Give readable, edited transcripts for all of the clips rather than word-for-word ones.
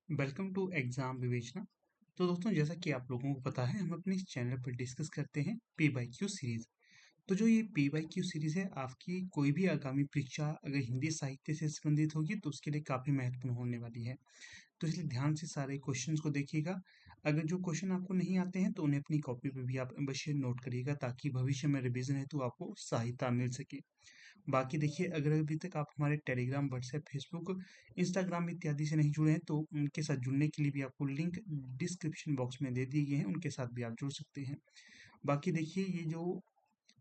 Welcome to exam विवेचना। तो दोस्तों, जैसा कि आप लोगों को पता है, हम अपने इस चैनल पर डिस्कस करते हैं पी बाई क्यू सीरीज। तो जो ये पी बाई क्यू सीरीज है, आपकी कोई भी आगामी परीक्षा अगर हिंदी साहित्य से संबंधित होगी तो उसके लिए काफी महत्वपूर्ण होने वाली है। तो इसलिए ध्यान से सारे क्वेश्चंस को देखिएगा। अगर जो क्वेश्चन आपको नहीं आते हैं तो उन्हें अपनी कॉपी पे भी आप अवश्य नोट करिएगा, ताकि भविष्य में रिवीजन हेतु आपको सहायता मिल सके। बाकी देखिए, अगर अभी तक आप हमारे टेलीग्राम, व्हाट्सएप, फेसबुक, इंस्टाग्राम इत्यादि से नहीं जुड़े हैं तो उनके साथ जुड़ने के लिए भी आपको लिंक डिस्क्रिप्शन बॉक्स में दे दिए गए हैं, उनके साथ भी आप जुड़ सकते हैं। बाकी देखिए, ये जो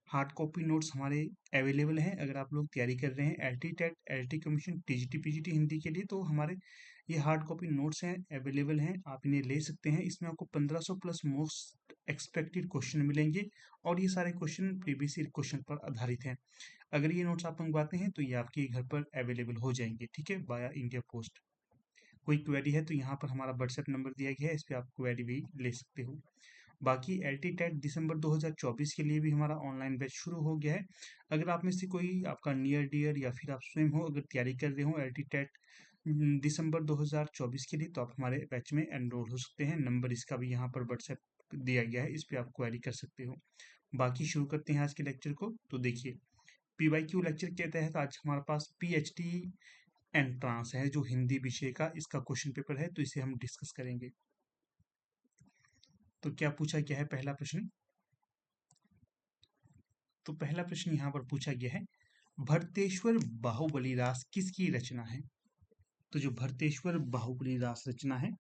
हार्ड कॉपी नोट्स हमारे अवेलेबल हैं, अगर आप लोग तैयारी कर रहे हैं L T TET, L T commission, TGT, PGT Hindi के लिए, तो हमारे ये हार्ड कॉपी नोट्स हैं, अवेलेबल हैं, आप इन्हें ले सकते हैं। इसमें आपको 1500 प्लस मोस्ट एक्सपेक्टेड क्वेश्चन मिलेंगे और ये सारे क्वेश्चन प्रीवियस ईयर क्वेश्चन पर आधारित हैं। अगर ये नोट्स आप मंगवाते हैं तो ये आपके घर पर अवेलेबल हो जाएंगे, ठीक है, बाया इंडिया पोस्ट। कोई क्वेरी है तो यहाँ पर हमारा व्हाट्सएप नंबर दिया गया है, इस पर आप क्वेरी भी ले सकते हो। बाकी एल टी टेट दिसंबर 2024 के लिए भी हमारा ऑनलाइन बैच शुरू हो गया है। अगर आप में से कोई, आपका नियर डियर या फिर आप स्वयं हो, अगर तैयारी कर रहे हो एल टी टेट दिसंबर 2024 के लिए, तो आप हमारे बैच में एनरोल हो सकते हैं। नंबर इसका भी यहाँ पर व्हाट्सएप दिया गया है, इस पर आप क्वेरी कर सकते हो। बाकी शुरू करते हैं आज के लेक्चर को। तो देखिए, पीवाईक्यू लेक्चर के तहत आज हमारे पास पीएचडी एंट्रांस है, जो हिंदी विषय का इसका क्वेश्चन पेपर है, तो इसे हम डिस्कस करेंगे। तो क्या पूछा गया है पहला प्रश्न? तो पहला प्रश्न यहाँ पर पूछा गया है, भरतेश्वर बाहुबली रास किसकी रचना है? तो जो भरतेश्वर बाहुबली रास रचना है,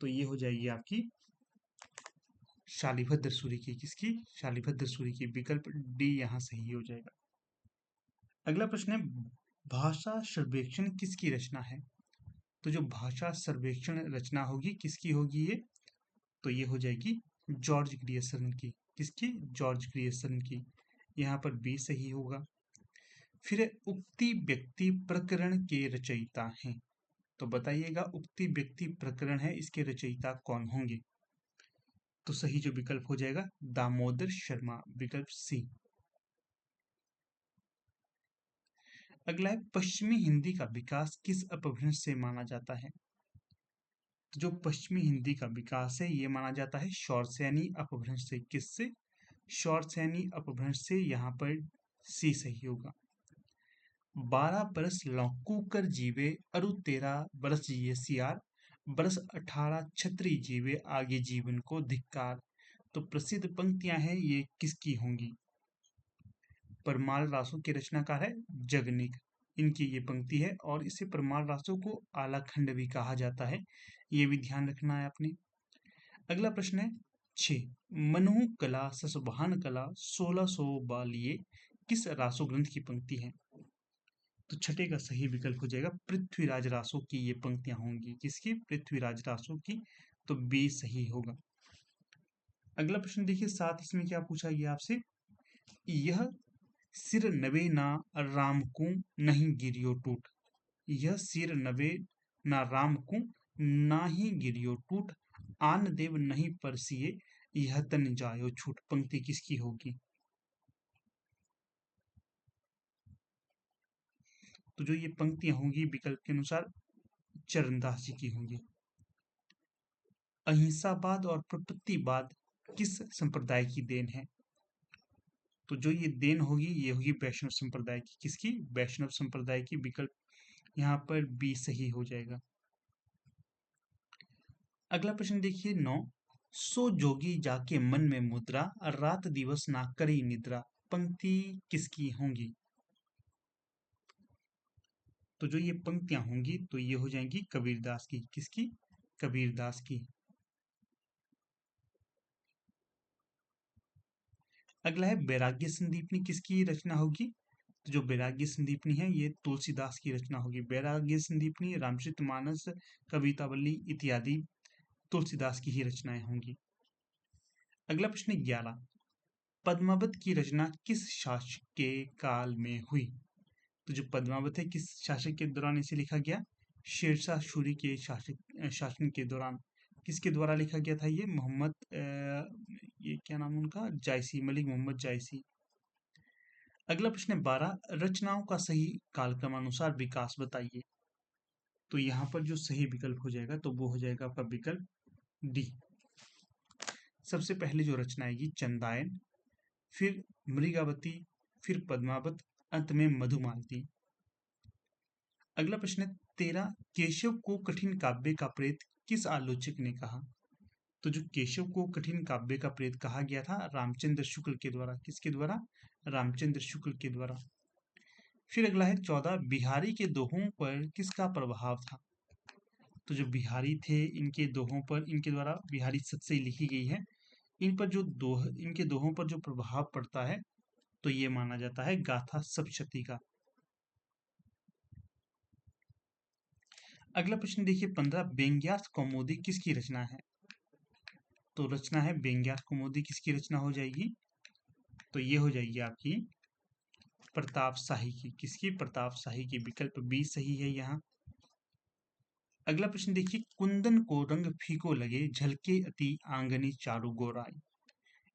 तो ये हो जाएगी आपकी शालिभद्र सूरी की। किसकी? शालिभद्र सूरी की। विकल्प डी यहाँ सही हो जाएगा। अगला प्रश्न है, भाषा सर्वेक्षण किसकी रचना है? तो जो भाषा सर्वेक्षण रचना होगी, किसकी होगी ये? तो ये हो जाएगी जॉर्ज ग्रियर्सन की। किसकी? जॉर्ज ग्रियर्सन की। यहाँ पर बी सही होगा। फिर उक्ति व्यक्ति प्रकरण के रचयिता हैं। तो बताइएगा, उक्ति व्यक्ति प्रकरण है, इसके रचयिता कौन होंगे? तो सही जो विकल्प हो जाएगा दामोदर शर्मा, विकल्प सी। अगला है, पश्चिमी हिंदी का विकास किस अपभ्रंश से माना जाता है? तो जो पश्चिमी हिंदी का विकास है, ये माना जाता है शौरसेनी अपभ्रंश से। किससे? शौरसेनी अपभ्रंश से। यहाँ पर सी सही होगा। 12 बरस लौकू कर जीवे अरु 13 बरस जिए सियार, बरस 18 छत्री जीवे आगे जीवन को धिक्कार। तो प्रसिद्ध पंक्तियां हैं, ये किसकी होंगी? परमाल रासों के रचनाकार है जगनिक, इनकी ये पंक्ति है, और इसे परमाल रासों को आलाखंड भी कहा जाता है, ये भी ध्यान रखना है आपने। अगला प्रश्न है 6, मनु कला ससुभान कला 1600 बालिए किस रासो ग्रंथ की पंक्ति है? तो छठे का सही विकल्प हो जाएगा पृथ्वीराज रासो की ये पंक्तियां होंगी। किसकी? पृथ्वीराज रासो की। तो बी सही होगा। अगला प्रश्न देखिए 7, इसमें क्या पूछा गया आपसे, यह सिर नवे ना राम को नहीं गिरियो टूट। यह सिर नवे ना राम को ना ही गिरियो टूट, आन देव नहीं परसिए यह तन जायो छूट। पंक्ति किसकी होगी? तो जो ये पंक्तियां होंगी विकल्प के अनुसार चरणदास जी की होंगी। अहिंसावाद और प्रपत्तिवाद किस संप्रदाय की देन है? तो जो ये देन होगी, ये होगी वैष्णव संप्रदाय की। किसकी? वैष्णव संप्रदाय की। विकल्प यहाँ पर बी सही हो जाएगा। अगला प्रश्न देखिए 9, सो जोगी जाके मन में मुद्रा रात दिवस ना करी निद्रा। पंक्ति किसकी होंगी? तो जो ये पंक्तियां होंगी, तो ये हो जाएंगी कबीरदास की। किसकी? कबीरदास की। अगला है, वैराग्य संदीपनी किसकी रचना होगी? तो जो वैराग्य संदीपनी है, ये तुलसीदास की रचना होगी। वैराग्य संदीपनी, रामचरितमानस, कवितावली इत्यादि तुलसीदास की ही रचनाएं होंगी। अगला प्रश्न 11, पद्मावत की रचना किस शासक के काल में हुई? तो जो पद्मावत है, किस शासक के दौरान इसे लिखा गया? शेरशाह सूरी के शासन के दौरान। किसके द्वारा लिखा गया था ये? मोहम्मद ये क्या नाम उनका? जायसी, मलिक मोहम्मद जायसी। अगला प्रश्न है 12, रचनाओं का सही कालक्रमानुसार विकास बताइए। तो यहाँ पर जो सही विकल्प हो जाएगा तो वो हो जाएगा आपका विकल्प डी। सबसे पहले जो रचना आएगी चंदायन, फिर मृगावती, फिर पद्मावत, अंत में मधुमालती। अगला प्रश्न है 13 केशव को कठिन काव्य का प्रेत किस आलोचक ने कहा? तो जो केशव को कठिन काव्य का प्रेत कहा गया था रामचंद्र शुक्ल के द्वारा। किसके द्वारा? रामचंद्र शुक्ल के द्वारा। फिर अगला है 14 बिहारी के दोहों पर किसका प्रभाव था? तो जो बिहारी थे इनके दोहों पर, इनके द्वारा बिहारी सत्सई लिखी गई है, इन पर जो इनके दोहों पर जो प्रभाव पड़ता है तो ये माना जाता है गाथा सप्तशती का। अगला प्रश्न देखिए 15 व्यंग्यार्थ कौमुदी किसकी रचना है? तो रचना है व्यंग्यार्थ कौमुदी किसकी रचना हो जाएगी? तो ये हो जाएगी आपकी प्रताप शाही की। किसकी? प्रताप शाही की। विकल्प बी सही है यहाँ। अगला प्रश्न देखिए कुंदन को रंग फीको लगे झलके अति आंगनी चारु गोराई।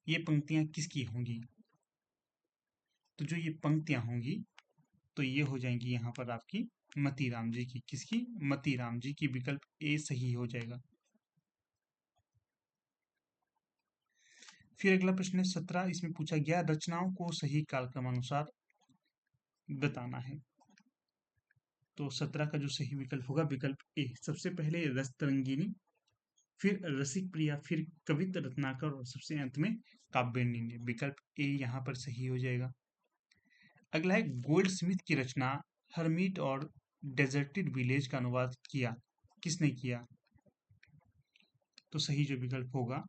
ये पंक्तियां किसकी होंगी? तो जो ये पंक्तियां होंगी तो ये हो जाएंगी यहाँ पर आपकी मतीराम जी की। किसकी? मतीराम जी की। विकल्प ए सही हो जाएगा। फिर अगला प्रश्न है 17, इसमें पूछा गया रचनाओं को सही कालक्रमानुसार बताना है। तो 17 का जो सही विकल्प होगा विकल्प ए। सबसे पहले रस तरंगिनी, फिर रसिक प्रिया, फिर कवित रत्नाकर और सबसे अंत में काव्यायनी। विकल्प ए यहाँ पर सही हो जाएगा। अगला है गोल्ड स्मिथ की रचना हरमीट और डेजर्टेड विलेज का अनुवाद किया किसने किया? तो सही जो विकल्प होगा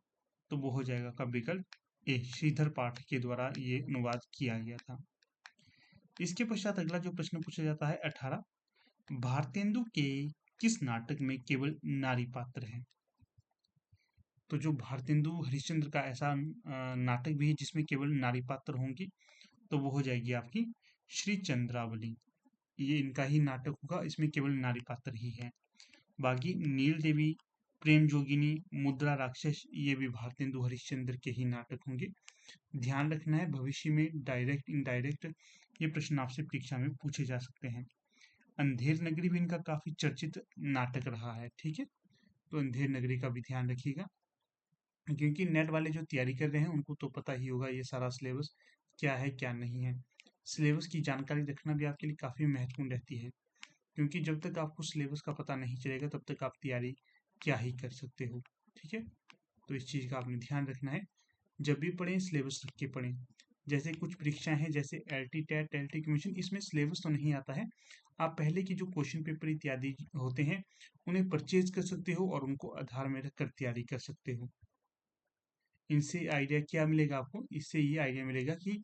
तो वो हो जाएगा का विकल्प ए। श्रीधर पाठक के द्वारा ये अनुवाद किया गया था। इसके पश्चात अगला जो प्रश्न पूछा जाता है 18 भारतेंदु के किस नाटक में केवल नारी पात्र है? तो जो भारतेंदु हरिश्चंद्र का ऐसा नाटक भी है जिसमें केवल नारी पात्र होंगी तो वो हो जाएगी आपकी श्री चंद्रावली। ये इनका ही नाटक होगा, इसमें केवल नारी पात्र ही है। बाकी नील देवी, प्रेम जोगिनी, मुद्रा राक्षस ये भी भारतेंदु हरिश्चंद्र के ही नाटक होंगे। ध्यान रखना है भविष्य में डायरेक्ट इनडायरेक्ट ये प्रश्न आपसे परीक्षा में पूछे जा सकते हैं। अंधेर नगरी भी इनका काफी चर्चित नाटक रहा है। ठीक है, तो अंधेर नगरी का भी ध्यान रखिएगा, क्योंकि नेट वाले जो तैयारी कर रहे हैं उनको तो पता ही होगा ये सारा सिलेबस क्या है क्या नहीं है। सिलेबस की जानकारी रखना भी आपके लिए काफ़ी महत्वपूर्ण रहती है, क्योंकि जब तक आपको सिलेबस का पता नहीं चलेगा तब तक आप तैयारी क्या ही कर सकते हो। ठीक है, तो इस चीज़ का आपने ध्यान रखना है। जब भी पढ़ें सिलेबस रख के पढ़ें। जैसे कुछ परीक्षाएं हैं जैसे एलटी टेट, एलटी कमीशन, इसमें सिलेबस तो नहीं आता है। आप पहले की जो क्वेश्चन पेपर इत्यादि होते हैं उन्हें परचेज कर सकते हो और उनको आधार में रखकर तैयारी कर सकते हो। इनसे आइडिया क्या मिलेगा आपको? इससे ये आइडिया मिलेगा कि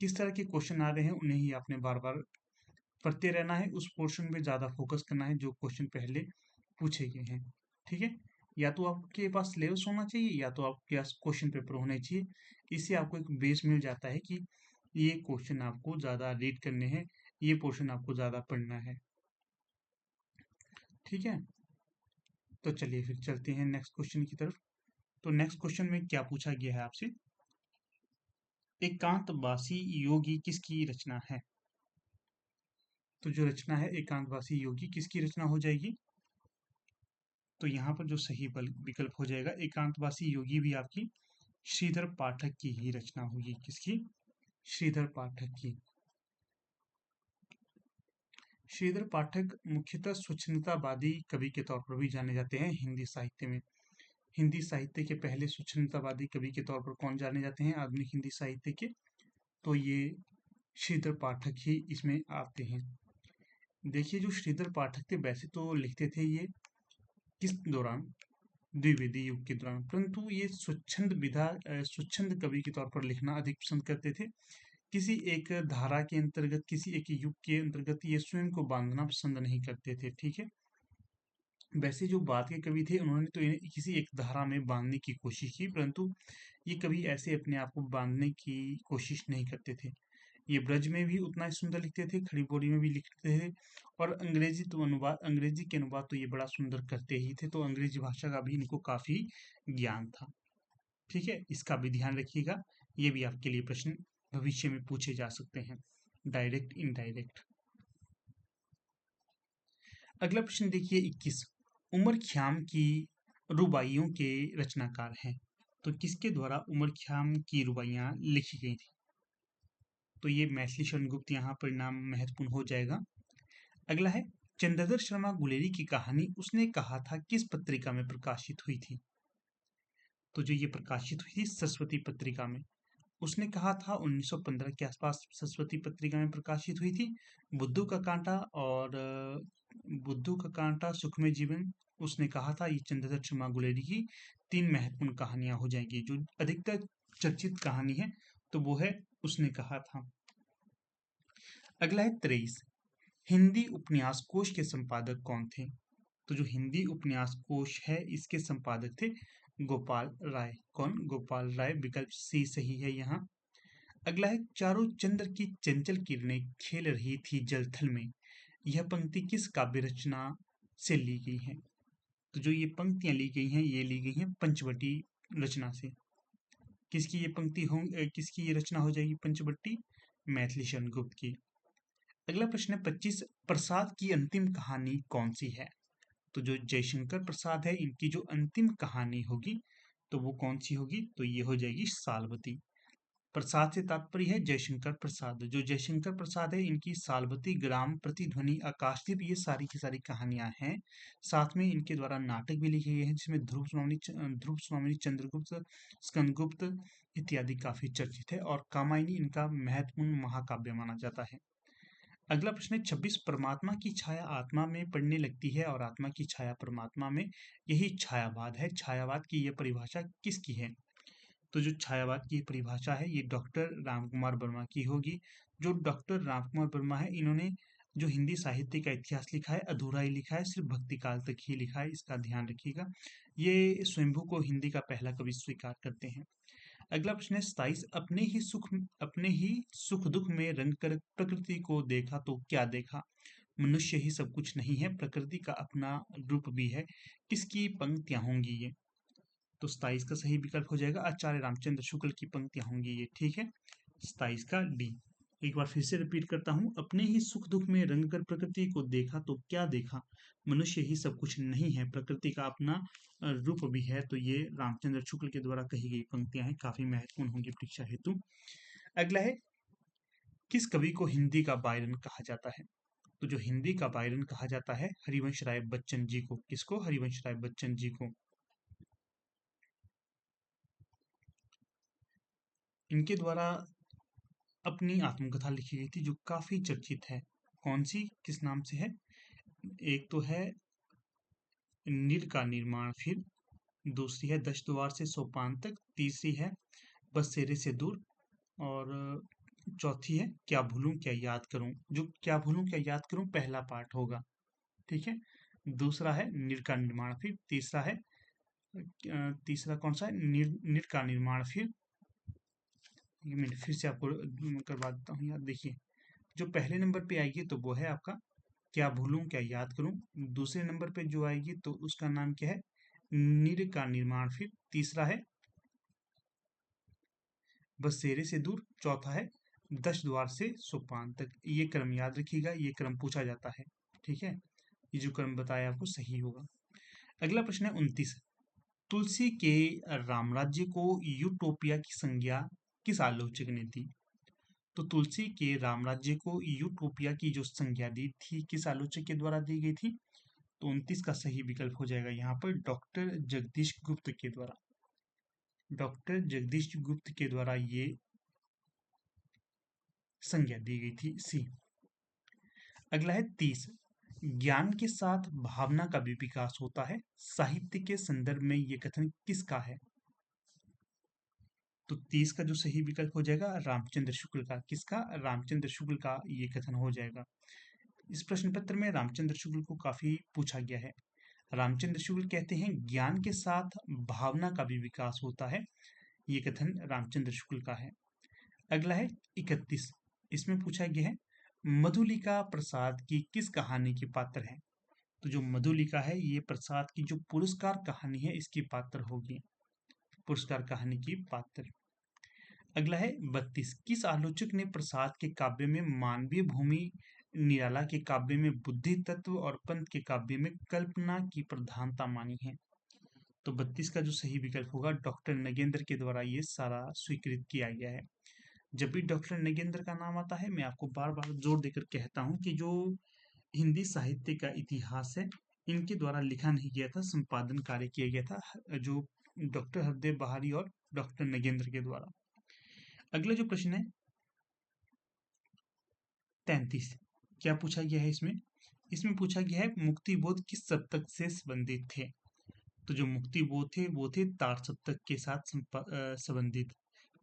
किस तरह के क्वेश्चन आ रहे हैं, उन्हें ही आपने बार बार पढ़ते रहना है, उस पोर्शन पे ज़्यादा फोकस करना है जो क्वेश्चन पहले पूछे गए हैं। ठीक है, या तो आपके पास सिलेबस होना चाहिए या तो आपके पास क्वेश्चन पेपर होने चाहिए। इससे आपको एक बेस मिल जाता है कि ये क्वेश्चन आपको ज़्यादा रीड करने हैं, ये पोर्शन आपको ज़्यादा पढ़ना है। ठीक है, तो चलिए फिर चलते हैं नेक्स्ट क्वेश्चन की तरफ। तो नेक्स्ट क्वेश्चन में क्या पूछा गया है आपसे? एकांतवासी योगी किसकी रचना है? तो जो रचना है एकांतवासी योगी किसकी रचना हो जाएगी? तो यहाँ पर जो सही विकल्प हो जाएगा एकांतवासी योगी भी आपकी श्रीधर पाठक की ही रचना होगी। किसकी? श्रीधर पाठक की। श्रीधर पाठक मुख्यतः स्वच्छंदतावादी कवि के तौर पर भी जाने जाते हैं हिंदी साहित्य में। हिंदी साहित्य के पहले स्वच्छंदतावादी कवि के तौर पर कौन जाने जाते हैं आधुनिक हिंदी साहित्य के? तो ये श्रीधर पाठक ही इसमें आते हैं। देखिए जो श्रीधर पाठक थे वैसे तो लिखते थे ये किस दौरान? द्विवेदी युग के दौरान, परंतु ये स्वच्छंद कवि के तौर पर लिखना अधिक पसंद करते थे। किसी एक धारा के अंतर्गत, किसी एक युग के अंतर्गत ये स्वयं को बांधना पसंद नहीं करते थे। ठीक है, वैसे जो बाद के कवि थे उन्होंने तो इन्हें किसी एक धारा में बांधने की कोशिश की, परंतु ये कवि ऐसे अपने आप को बांधने की कोशिश नहीं करते थे। ये ब्रज में भी उतना ही सुंदर लिखते थे, खड़ी बोली में भी लिखते थे, और अंग्रेजी के अनुवाद तो ये बड़ा सुंदर करते ही थे, तो अंग्रेजी भाषा का भी इनको काफी ज्ञान था। ठीक है, इसका भी ध्यान रखिएगा, ये भी आपके लिए प्रश्न भविष्य में पूछे जा सकते हैं, डायरेक्ट इनडायरेक्ट। अगला प्रश्न देखिए 21। उमर ख़्याम की रुबाइयों के रचनाकार हैं। तो किसके द्वारा उमर ख़्याम की रुबाइयाँ लिखी गई थी? तो ये मैथिली शरण गुप्त यहाँ पर नाम महत्वपूर्ण हो जाएगा। अगला है चंद्रधर शर्मा गुलेरी की कहानी उसने कहा था किस पत्रिका में प्रकाशित हुई थी? तो जो ये प्रकाशित हुई थी सरस्वती पत्रिका में। उसने कहा था 1915 के आसपास सरस्वती पत्रिका में प्रकाशित हुई थी। बुद्धू का कांटा और बुद्धू का कांटा सुखमय जीवन उसने कहा था। ये चंद्रधर शर्मा गुलेरी की 3 महत्वपूर्ण कहानियां हो जाएंगी। जो अधिकतर चर्चित कहानी है तो वो है उसने कहा था। अगला है 23। हिंदी उपन्यास कोश के संपादक कौन थे? तो जो हिंदी उपन्यास कोश है इसके संपादक थे गोपाल राय। कौन? गोपाल राय। विकल्प सी सही है यहाँ। अगला है चारों चंद्र की चंचल किरणें खेल रही थी जलथल में। यह पंक्ति किस काव्य रचना से ली गई है? तो जो ये पंक्तियां ली गई हैं ये ली गई हैं पंचवटी रचना से। किसकी ये पंक्ति हो किसकी ये रचना हो जाएगी पंचवटी? मैथिली शरण गुप्त की। अगला प्रश्न है 25। प्रसाद की अंतिम कहानी कौन सी है? तो जो जयशंकर प्रसाद है इनकी जो अंतिम कहानी होगी तो वो कौन सी होगी? तो ये हो जाएगी सालवती। प्रसाद से तात्पर्य है जयशंकर प्रसाद। जो जयशंकर प्रसाद है इनकी सालवती, ग्राम, प्रतिध्वनि, आकाशदीप ये सारी की सारी कहानियां हैं। साथ में इनके द्वारा नाटक भी लिखे गए हैं जिसमें ध्रुव स्वामिनी, चंद्रगुप्त, स्कंदगुप्त इत्यादि काफी चर्चित है और कामायनी इनका महत्वपूर्ण महाकाव्य माना जाता है। अगला प्रश्न है 26। परमात्मा की छाया आत्मा में पड़ने लगती है और आत्मा की छाया परमात्मा में, यही छायावाद है। छायावाद की यह परिभाषा किसकी है? तो जो छायावाद की परिभाषा है ये डॉक्टर रामकुमार वर्मा की होगी। जो डॉक्टर रामकुमार वर्मा है इन्होंने जो हिंदी साहित्य का इतिहास लिखा है अधूरा ही लिखा है, सिर्फ भक्ति काल तक ही लिखा है, इसका ध्यान रखिएगा। ये स्वयंभू को हिंदी का पहला कवि स्वीकार करते हैं। अगला प्रश्न है 27। अपने ही सुख दुख में रंग कर प्रकृति को देखा तो क्या देखा? मनुष्य ही सब कुछ नहीं है, प्रकृति का अपना रूप भी है। किसकी पंक्तियां होंगी ये? तो 27 का सही विकल्प हो जाएगा आचार्य रामचंद्र शुक्ल की पंक्तियां होंगी ये। ठीक है, 27 का डी। एक बार फिर से रिपीट करता हूं। अपने ही सुख दुख में रंग कर प्रकृति को देखा तो क्या देखा? मनुष्य ही सब कुछ नहीं है, प्रकृति का अपना रूप भी है। तो ये रामचंद्र शुक्ल के द्वारा कही गई पंक्तियां हैं, काफी महत्वपूर्ण होंगी परीक्षा हेतु। अगला है किस कवि को हिंदी का बायरन कहा जाता है? तो जो हिंदी का बायरन कहा जाता है हरिवंश राय बच्चन जी को। किसको? हरिवंश राय बच्चन जी को। इनके द्वारा अपनी आत्मकथा लिखी गई थी जो काफी चर्चित है। कौन सी? किस नाम से है? एक तो है नीर का निर्माण, फिर दूसरी है 10 द्वार से सोपान तक, तीसरी है बसेरे से दूर और चौथी है क्या भूलूं क्या याद करूं। जो क्या भूलूं क्या याद करूं पहला पार्ट होगा। ठीक है, दूसरा है नीर का निर्माण, फिर तीसरा है तीसरा कौन सा है? नीर का निर्माण, फिर एक मिनट फिर से आपको करवा देता हूँ याद। देखिए जो पहले नंबर पे आएगी तो वो है आपका क्या भूलूं क्या याद करूं। दूसरे नंबर पे जो आएगी तो उसका नाम क्या है? नीर का निर्माण, फिर तीसरा है बसेरे से दूर, चौथा है 10 द्वार से सोपान तक। ये क्रम याद रखिएगा, ये क्रम पूछा जाता है। ठीक है, ये जो क्रम बताया आपको सही होगा। अगला प्रश्न है 29। तुलसी के रामराज्य को यूटोपिया की संज्ञा किस आलोचक ने दी? तो तुलसी के रामराज्य को यूटोपिया की जो संज्ञा दी थी किस आलोचक के द्वारा दी गई थी? तो 29 का सही विकल्प हो जाएगा यहाँ पर डॉक्टर जगदीश गुप्त के द्वारा। डॉक्टर जगदीश गुप्त के द्वारा ये संज्ञा दी गई थी, सी। अगला है 30। ज्ञान के साथ भावना का भी विकास होता है, साहित्य के संदर्भ में ये कथन किसका है? तो 30 का जो सही विकल्प हो जाएगा रामचंद्र शुक्ल का। किसका? रामचंद्र शुक्ल का ये कथन हो जाएगा। इस प्रश्न पत्र में रामचंद्र शुक्ल को काफी पूछा गया है। रामचंद्र शुक्ल कहते हैं ज्ञान के साथ भावना का भी विकास होता है, ये कथन रामचंद्र शुक्ल का है। अगला है 31। इसमें पूछा गया है मधुलिका प्रसाद की किस कहानी की पात्र है? तो जो मधुलिका है ये प्रसाद की जो पुरस्कार कहानी है इसकी पात्र होगी, पुरस्कार कहानी की पात्र। अगला है 32। किस आलोचक ने प्रसाद के काव्य में मानवीय भूमि निराला के काव्य में बुद्धि तत्व और पंत के काव्य में कल्पना की प्रधानता मानी है? तो 32 का जो सही विकल्प होगा, डॉक्टर नगेंद्र के द्वारा ये सारा स्वीकृत किया गया है। जब भी डॉक्टर नगेंद्र का नाम आता है, मैं आपको बार बार जोर देकर कहता हूँ कि जो हिंदी साहित्य का इतिहास है, इनके द्वारा लिखा नहीं गया था, संपादन कार्य किया गया था जो डॉक्टर हरदेव बहारी और डॉक्टर नगेंद्र के द्वारा। अगला जो प्रश्न है 33, क्या पूछा गया है इसमें? इसमें पूछा गया है मुक्तिबोध किस सप्तक से संबंधित थे? तो जो मुक्तिबोध थे वो थे तार सप्तक के साथ संबंधित।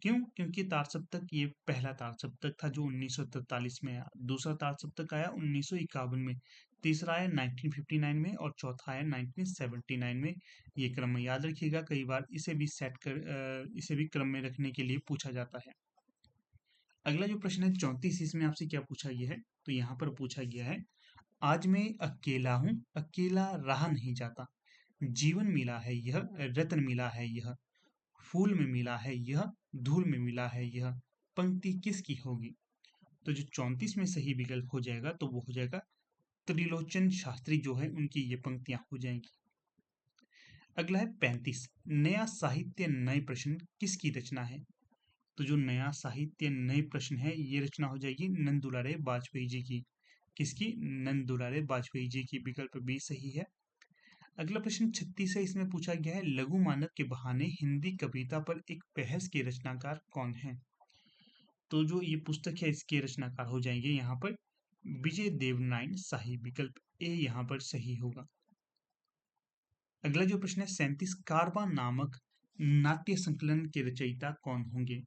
क्यों? क्योंकि तार सप्तक ये पहला तार सप्तक था जो 1943 में आया, दूसरा तार सप्तक आया 1951 में, तीसरा आया 1959 में और चौथा आया 1979 में। ये क्रम याद रखिएगा, कई बार इसे भी क्रम में रखने के लिए पूछा जाता है। अगला जो प्रश्न है 34, इसमें आपसे क्या पूछा गया है? तो यहाँ पर पूछा गया है, आज मैं अकेला हूँ, अकेला रहा नहीं जाता, जीवन मिला है यह, रत्न मिला है यह, फूल में मिला है यह, धूल में मिला है यह, पंक्ति किसकी होगी? तो जो 34 में सही विकल्प हो जाएगा तो वो हो जाएगा त्रिलोचन शास्त्री, जो है उनकी ये पंक्तियां हो जाएंगी। अगला है 35, नया साहित्य नए प्रश्न किसकी रचना है? तो जो नया साहित्य नए प्रश्न है, ये रचना हो जाएगी नंद दुलारे वाजपेयी जी की। किसकी? नंद दुलारे वाजपेयी जी की। विकल्प बी सही है। अगला प्रश्न 36 है, इसमें पूछा गया है लघु मानव के बहाने हिंदी कविता पर एक बहस के रचनाकार कौन है? तो जो ये पुस्तक है इसके रचनाकार हो जाएंगे यहाँ पर विजय देवनारायण शाही। विकल्प ए यहाँ पर सही होगा। अगला जो प्रश्न है 37, कारवां नामक नाट्य संकलन के रचयिता कौन होंगे?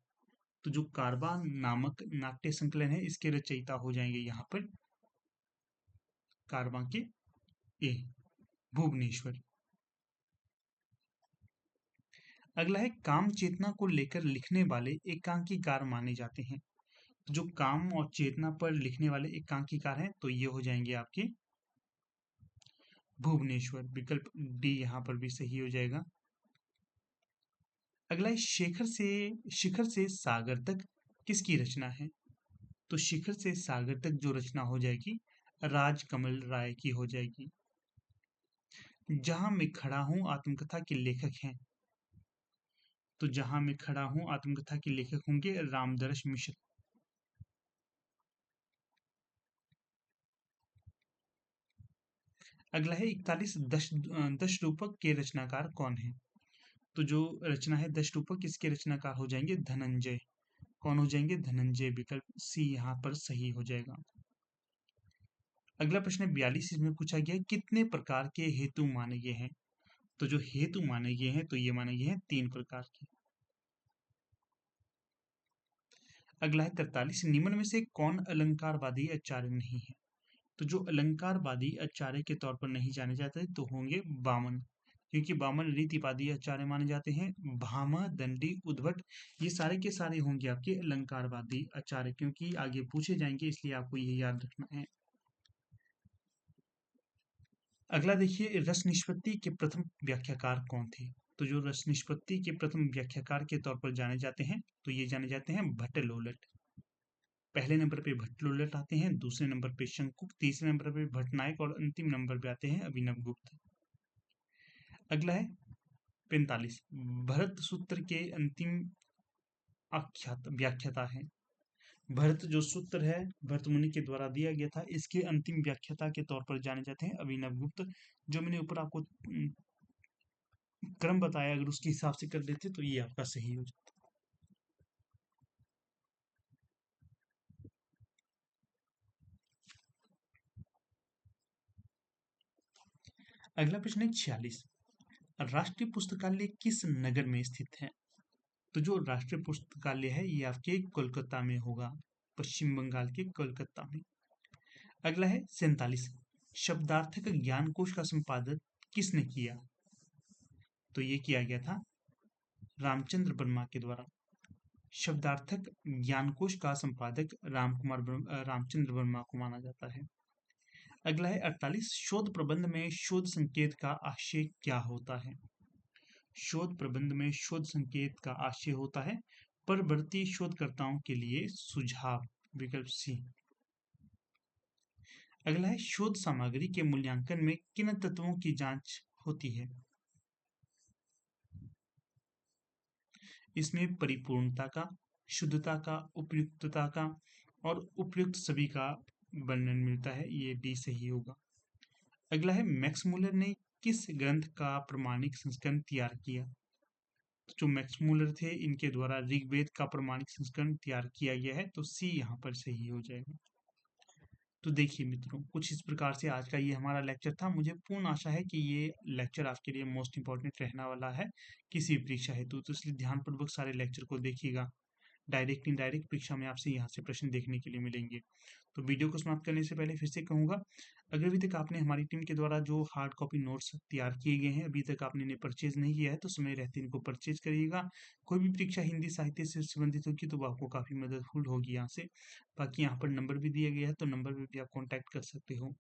तो जो कारवां नामक नाट्य संकलन है इसके रचयिता हो जाएंगे यहाँ पर कारवां के ए भुवनेश्वर। अगला है काम चेतना को लेकर लिखने वाले एकांकीकार माने जाते हैं। जो काम और चेतना पर लिखने वाले एकांकीकार हैं तो ये हो जाएंगे आपके भुवनेश्वर। विकल्प डी यहाँ पर भी सही हो जाएगा। अगला है शिखर से सागर तक किसकी रचना है? तो शिखर से सागर तक जो रचना हो जाएगी राजकमल राय की हो जाएगी। जहां मैं खड़ा हूं आत्मकथा के लेखक हैं। तो जहां मैं खड़ा हूं आत्मकथा के लेखक होंगे रामदर्श मिश्र। अगला है 41, दश रूपक के रचनाकार कौन है? तो जो रचना है दश रूपक, इसके रचनाकार हो जाएंगे धनंजय। कौन हो जाएंगे? धनंजय। विकल्प सी यहाँ पर सही हो जाएगा। अगला प्रश्न 42, इसमें पूछा गया है कितने प्रकार के हेतु माने गए हैं? तो जो हेतु माने गए हैं तो ये माने गए हैं 3 प्रकार के। अगला है 43, निम्न में से कौन अलंकारवादी आचार्य नहीं है? तो जो अलंकारवादी आचार्य के तौर पर नहीं जाने जाते तो होंगे वामन, क्योंकि वामन रीतिवादी आचार्य माने जाते हैं। भामा, दंडी, उद्भट, ये सारे के सारे होंगे आपके अलंकारवादी आचार्य, क्योंकि आगे पूछे जाएंगे, इसलिए आपको ये याद रखना है। अगला देखिए, रस निष्पत्ति के प्रथम व्याख्याकार कौन थे? तो जो रस निष्पत्ति के प्रथम व्याख्याकार के तौर पर जाने जाते हैं तो ये जाने जाते हैं भट्टलोलट। पहले नंबर पे भट्टलोलट आते हैं, दूसरे नंबर पे शंकुक, तीसरे नंबर पे भट्टनायक और अंतिम नंबर पे आते हैं अभिनव गुप्त। अगला है 45, भरत सूत्र के अंतिम आख्यात व्याख्याता है। भरत जो सूत्र है भरत मुनि के द्वारा दिया गया था, इसके अंतिम व्याख्याता के तौर पर जाने जाते हैं अभिनव गुप्त। जो मैंने ऊपर आपको क्रम बताया, अगर उसके हिसाब से कर देते तो ये आपका सही हो जाता। अगला प्रश्न है 46, राष्ट्रीय पुस्तकालय किस नगर में स्थित है? तो जो राष्ट्रीय पुस्तकालय है ये आपके कोलकाता में होगा, पश्चिम बंगाल के कोलकाता में। अगला है 47, शब्दार्थक ज्ञानकोश का संपादन किसने किया? तो ये किया गया था रामचंद्र वर्मा के द्वारा। शब्दार्थक ज्ञानकोश का संपादक रामचंद्र वर्मा को माना जाता है। अगला है 48, शोध प्रबंध में शोध संकेत का आशय क्या होता है? शोध प्रबंध में शोध संकेत का आशय होता है परवर्ती शोधकर्ताओं के लिए सुझाव। विकल्प सी। अगला है शोध सामग्री के मूल्यांकन में किन तत्वों की जांच होती है? इसमें परिपूर्णता का, शुद्धता का, उपयुक्तता का और उपयुक्त सभी का वर्णन मिलता है। ये डी सही होगा। अगला है मैक्स मूलर ने किस ग्रंथ का प्रमाणिक संस्करण तैयार किया? जो मैक्स मूलर थे इनके द्वारा ऋग्वेद का प्रमाणिक संस्करण तैयार किया गया है, तो सी यहाँ पर सही हो जाएगा। तो देखिए मित्रों, कुछ इस प्रकार से आज का ये हमारा लेक्चर था। मुझे पूर्ण आशा है कि ये लेक्चर आपके लिए मोस्ट इंपॉर्टेंट रहने वाला है किसी भी परीक्षा हेतु, तो इसलिए ध्यानपूर्वक सारे लेक्चर को देखिएगा। डायरेक्ट इनडायरेक्ट परीक्षा में आपसे यहाँ से प्रश्न देखने के लिए मिलेंगे। तो वीडियो को समाप्त करने से पहले फिर से कहूँगा, अगर अभी तक आपने हमारी टीम के द्वारा जो हार्ड कॉपी नोट्स तैयार किए गए हैं अभी तक आपने इन्हें परचेज नहीं किया है, तो समय रहते इनको परचेज करिएगा। कोई भी परीक्षा हिंदी साहित्य से संबंधित होगी तो वो आपको काफ़ी मददफुल होगी यहाँ से। बाकी यहाँ पर नंबर भी दिया गया है, तो नंबर पर भी आप कॉन्टैक्ट कर सकते हो।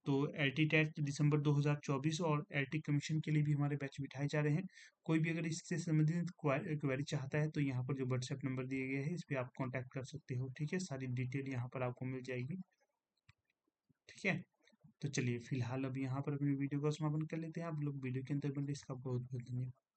तो एलटी टेट दिसंबर 2024 और एलटी कमीशन के लिए भी हमारे बैच बिठाए जा रहे हैं। कोई भी अगर इससे संबंधित क्वेरी चाहता है तो यहाँ पर जो व्हाट्सएप नंबर दिए गए हैं इस पर आप कांटेक्ट कर सकते हो। ठीक है, सारी डिटेल यहाँ पर आपको मिल जाएगी। ठीक है, तो चलिए फिलहाल अब यहाँ पर अपनी वीडियो का समापन कर लेते हैं। आप लोग वीडियो के अंदर बने, इसका बहुत बहुत धन्यवाद।